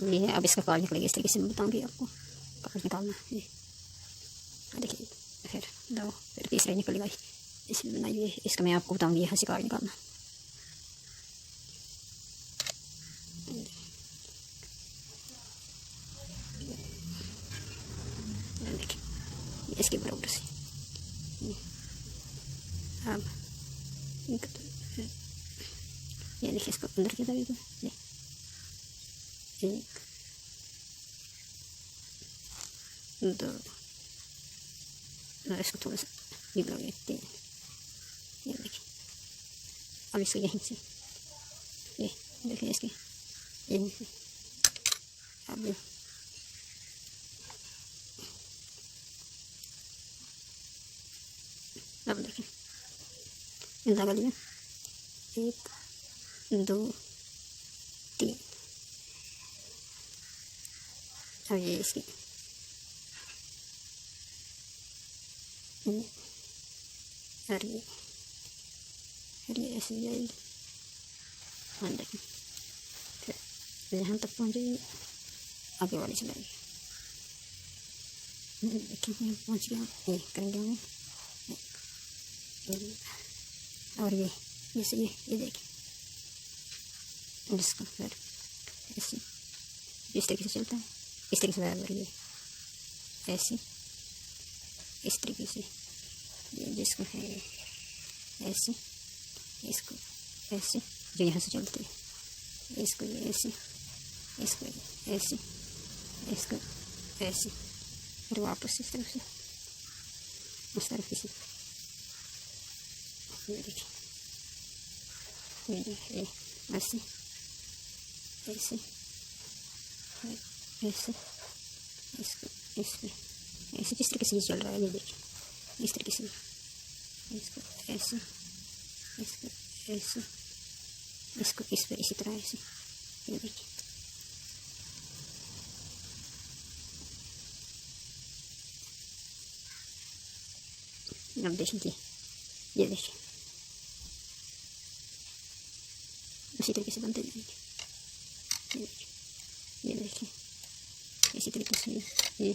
ये है। अब इसका कार्ड निकलेगा, इस तरीके से मैं बताऊँगी आपको कार्ड निकालना। ये देखिए, फिर दो, फिर तीसरा निकलेगा, इसमें बनाइए। इसका मैं आपको बताऊँगी यहाँ से कार्ड निकालना। देखिए इसके बराबर से अब ये देखिए इसको अंदर की तरफ ये एक दो, इसको थोड़ा सा निकलोगे, तीन। ये देखिए अब इसको यहीं से ये देखिए इसके यहीं से अब देखिए लगा लिया, एक दो तीन। अब ये इसकी और ये ऐसे जाएगी। हाँ देखिए फिर यहाँ तक पहुँचेगी, आगे वाली चलाएगी। देखिए पहुँच गया, ये करेंगे हमें और ये से ये देखिए जिसको फिर ऐसे इस तरीके से चलता है, इस तरीके से बराबर ये ऐसे इस तरीके से ये जिसको है ऐसे, इसको ऐसे जो यहाँ से चलते हैं, इसको ये ऐसे, इसको ऐसे, इसको ऐसे, फिर वापस इस तरफ से उस तरफ किसी ये देखिए ये ऐसे ऐसे ऐसे इसको इस पर ऐसे किस तरीके से ये चल रहा है। ये देखिए इस तरीके से इसको ऐसे, इसको ऐसे, इसको इस पर इसी तरह ऐसे। ये देखिए अब देखिए ये देखिए इसी तरीके से बनते जाएंगे। ये देखिए इसी तरीके से ये